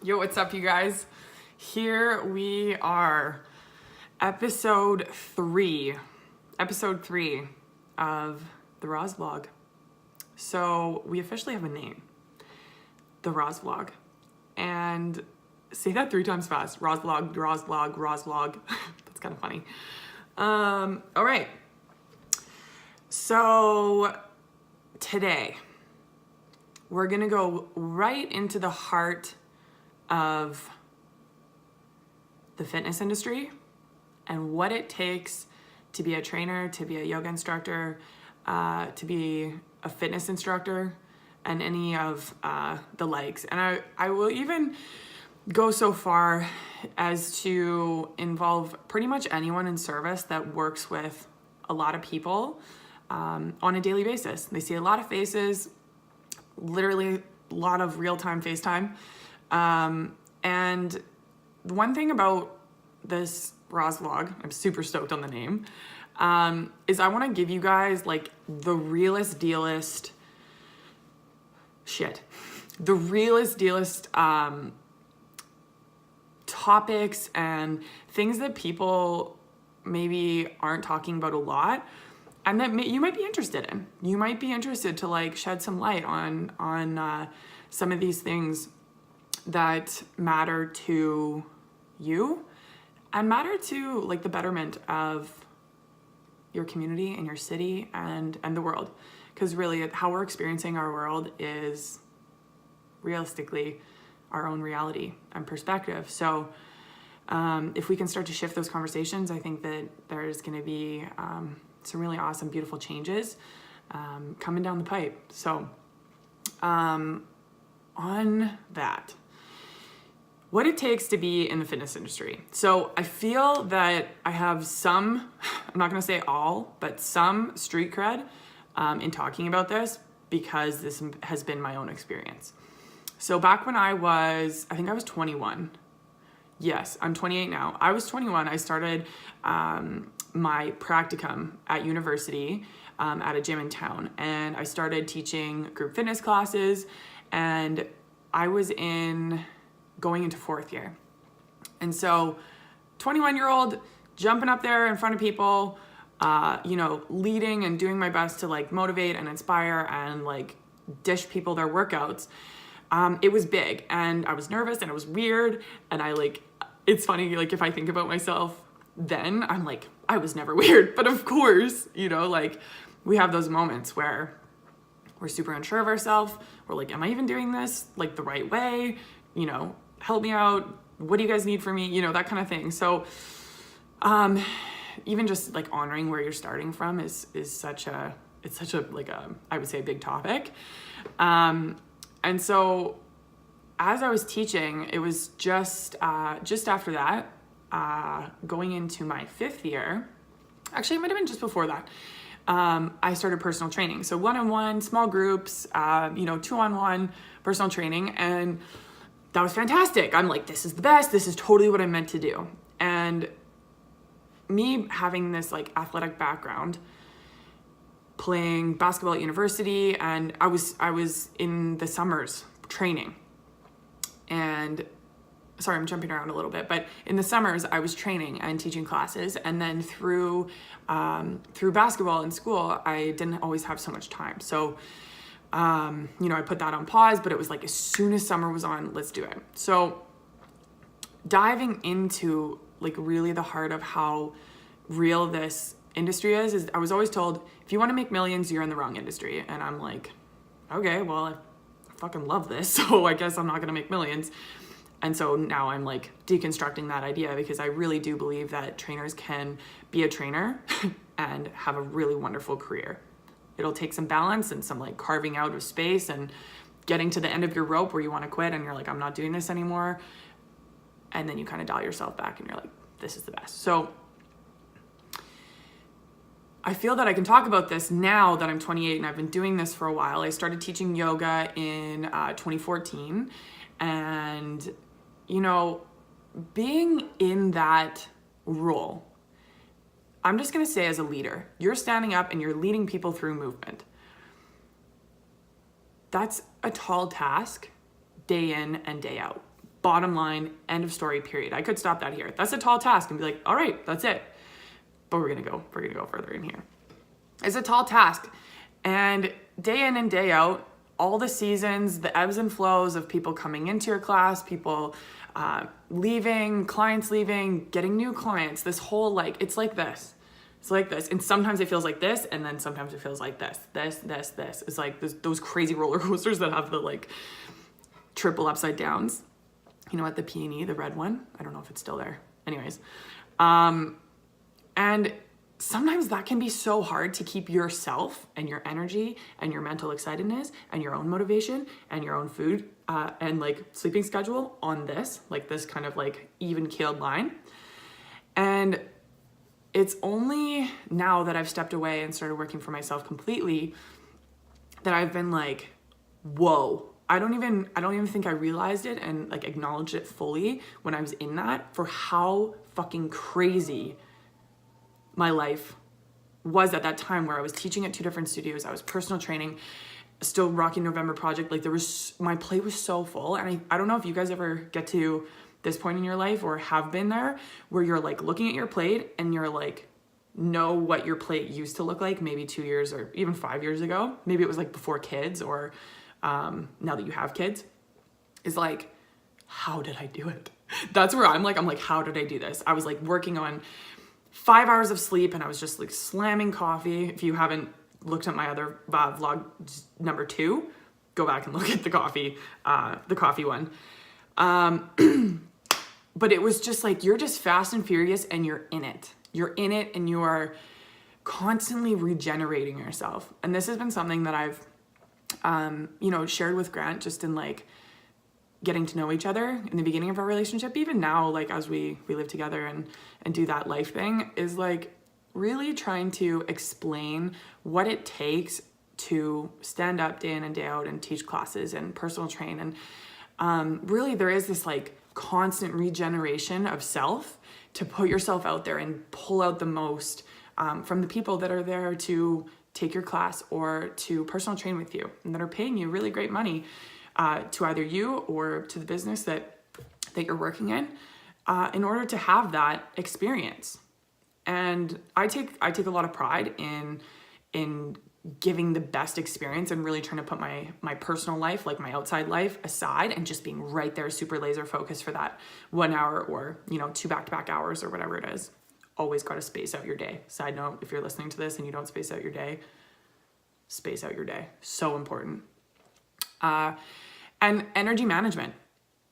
Yo, what's up, you guys? Here we are, episode three of the Roz Vlog. So we officially have a name, the Roz Vlog. And say that 3 times fast. Roz Vlog, Roz Vlog, Roz Vlog. That's kind of funny. All right. So today we're gonna go right into the heart of the fitness industry and what it takes to be a trainer, to be a yoga instructor, to be a fitness instructor, and any of the likes. And I will even go so far as to involve pretty much anyone in service that works with a lot of people on a daily basis. They see a lot of faces, literally a lot of real-time FaceTime. And the one thing about this Roz Vlog, I'm super stoked on the name, is I want to give you guys like the realest Dlist shit. The realest Dlist topics and things that people maybe aren't talking about a lot and that you might be interested in. You might be interested to like shed some light on some of these things that matter to you and matter to like the betterment of your community and your city and the world. Because really how we're experiencing our world is realistically our own reality and perspective. So if we can start to shift those conversations, I think that there's going to be some really awesome, beautiful changes coming down the pipe. So on that, what it takes to be in the fitness industry. So I feel that I have some, I'm not going to say all, but some street cred in talking about this because this has been my own experience. So back when I think I was 21. Yes, I'm 28 now. I was 21. I started my practicum at university at a gym in town. And I started teaching group fitness classes. And I was going into 4th year. And so 21-year-old jumping up there in front of people, leading and doing my best to like motivate and inspire and like dish people their workouts. It was big and I was nervous and it was weird. And it's funny, like if I think about myself then, I'm like, I was never weird. But of course, we have those moments where we're super unsure of ourselves. We're like, am I even doing this like the right way? Help me out. What do you guys need from me? That kind of thing. So even just like honoring where you're starting from is such a I would say a big topic. And so as I was teaching, it was just after that, going into my 5th year, actually it might've been just before that, I started personal training. So one-on-one, small groups, 2-on-1 personal training. And that was fantastic. I'm like, this is the best. This is totally what I'm meant to do. And me having this like athletic background, playing basketball at university, and I was in the summers training. And sorry, I'm jumping around a little bit, but in the summers I was training and teaching classes. And then through basketball in school, I didn't always have so much time. So I put that on pause, but it was like, as soon as summer was on, let's do it. So diving into like really the heart of how real this industry is I was always told, if you want to make millions, you're in the wrong industry. And I'm like, okay, well, I fucking love this. So I guess I'm not going to make millions. And so now I'm like deconstructing that idea because I really do believe that trainers can be a trainer and have a really wonderful career. It'll take some balance and some like carving out of space and getting to the end of your rope where you want to quit and you're like, I'm not doing this anymore. And then you kind of dial yourself back and you're like, this is the best. So I feel that I can talk about this now that I'm 28 and I've been doing this for a while. I started teaching yoga in 2014 and, being in that role, I'm just going to say as a leader, you're standing up and you're leading people through movement. That's a tall task day in and day out. bottom line, end of story, period. I could stop that here. That's a tall task and be like, all right, that's it. But we're gonna go further in here. It's a tall task. And day in and day out, all the seasons, the ebbs and flows of people coming into your class, people leaving, clients leaving, getting new clients, this whole like, it's like this. It's like this. And sometimes it feels like this, and then sometimes it feels like this. It's like those crazy roller coasters that have the like triple upside downs. You know, at the P&E, the red one. I don't know if it's still there. Anyways. And sometimes that can be so hard to keep yourself and your energy and your mental excitedness and your own motivation and your own food and like sleeping schedule on this kind of like even keeled line. And it's only now that I've stepped away and started working for myself completely that I've been like, whoa, I don't even think I realized it and like acknowledged it fully when I was in that, for how fucking crazy my life was at that time, where I was teaching at 2 different studios. I was personal training, still rocking November Project. Like my plate was so full. And I don't know if you guys ever get to this point in your life or have been there, where you're like looking at your plate and you're like, know what your plate used to look like maybe 2 years or even 5 years ago. Maybe it was like before kids, or now that you have kids, is like, how did I do it? That's where I'm like, how did I do this? I was like working on 5 hours of sleep, and I was just like slamming coffee. If you haven't looked at my other vlog number 2, go back and look at the coffee one. But it was just like, you're just fast and furious and you're in it. You're in it and you are constantly regenerating yourself. And this has been something that I've, shared with Grant just in like getting to know each other in the beginning of our relationship. Even now, like as we live together and do that life thing, is like really trying to explain what it takes to stand up day in and day out and teach classes and personal train. And really there is this like constant regeneration of self to put yourself out there and pull out the most from the people that are there to take your class or to personal train with you, and that are paying you really great money to either you or to the business that you're working in order to have that experience. And I take a lot of pride in giving the best experience and really trying to put my personal life, like my outside life, aside and just being right there, super laser focused for that 1 hour or 2 back-to-back hours or whatever it is. Always got to space out your day. Side note, if you're listening to this and you don't space out your day, space out your day. So important. And energy management.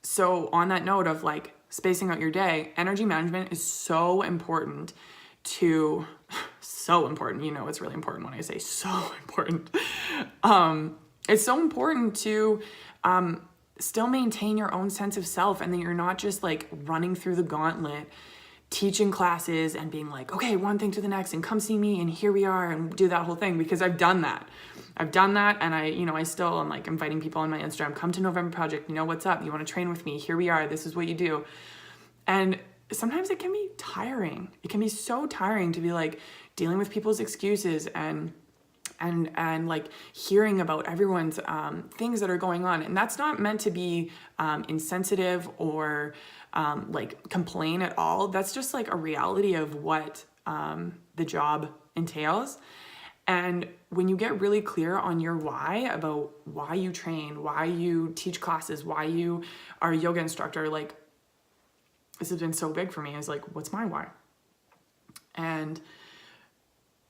So on that note of like spacing out your day, energy management is so important. It's really important when I say so important. It's so important to still maintain your own sense of self, and that you're not just like running through the gauntlet, teaching classes and being like, okay, one thing to the next and come see me and here we are and do that whole thing, because I've done that. And I still am like inviting people on my Instagram, come to November Project, what's up? You want to train with me? Here we are. This is what you do. And sometimes it can be tiring. It can be so tiring to be like dealing with people's excuses and like hearing about everyone's things that are going on. And that's not meant to be insensitive or like complain at all. That's just like a reality of what the job entails. And when you get really clear on your why, about why you train, why you teach classes, why you are a yoga instructor, like this has been so big for me, is like, what's my why? And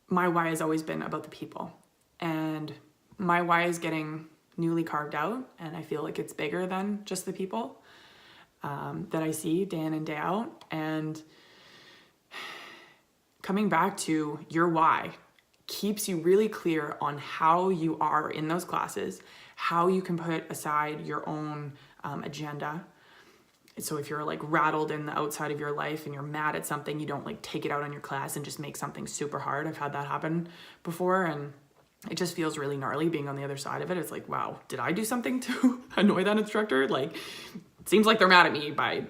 my why has always been about the people. And my why is getting newly carved out. And I feel like it's bigger than just the people that I see day in and day out. And coming back to your why keeps you really clear on how you are in those classes, how you can put aside your own agenda. So if you're like rattled in the outside of your life and you're mad at something, you don't like take it out on your class and just make something super hard. I've had that happen before, and it just feels really gnarly being on the other side of it. It's like, wow, did I do something to annoy that instructor? Like, it seems like they're mad at me by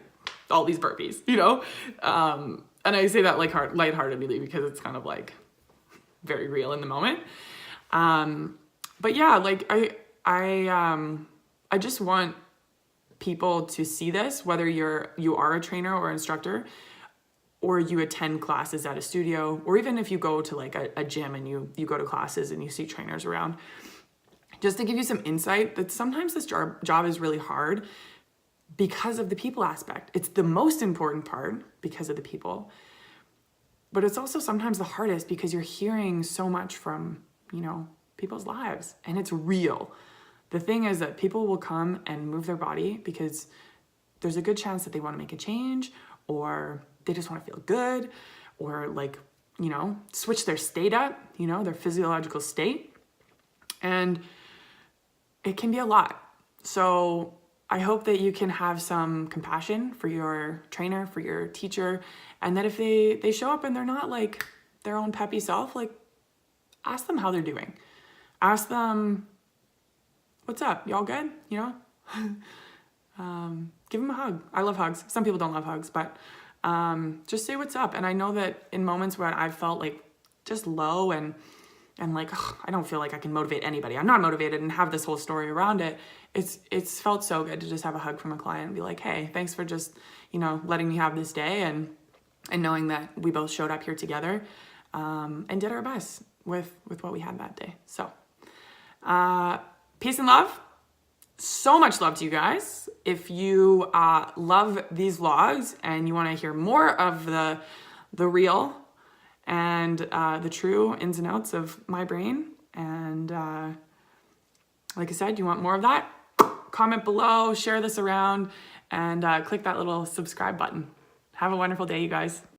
all these burpees, And I say that like lightheartedly because it's kind of like very real in the moment. But yeah, like I just want people to see this, whether you are a trainer or instructor, or you attend classes at a studio, or even if you go to like a gym and you go to classes and you see trainers around, just to give you some insight that sometimes this job is really hard because of the people aspect. It's the most important part because of the people, but it's also sometimes the hardest because you're hearing so much from, people's lives, and it's real. The thing is that people will come and move their body because there's a good chance that they want to make a change, or they just want to feel good, or like, switch their state up, their physiological state. And it can be a lot. So I hope that you can have some compassion for your trainer, for your teacher, and that if they show up and they're not like their own peppy self, like ask them how they're doing. Ask them, what's up? Y'all good? Give them a hug. I love hugs. Some people don't love hugs, but just say what's up. And I know that in moments where I've felt like just low and like, I don't feel like I can motivate anybody, I'm not motivated, and have this whole story around it, it's felt so good to just have a hug from a client and be like, hey, thanks for just, letting me have this day, and knowing that we both showed up here together and did our best with what we had that day. So peace and love. So much love to you guys. If you love these vlogs and you want to hear more of the real and the true ins and outs of my brain, and like I said, you want more of that, comment below, share this around, and click that little subscribe button. Have a wonderful day, you guys.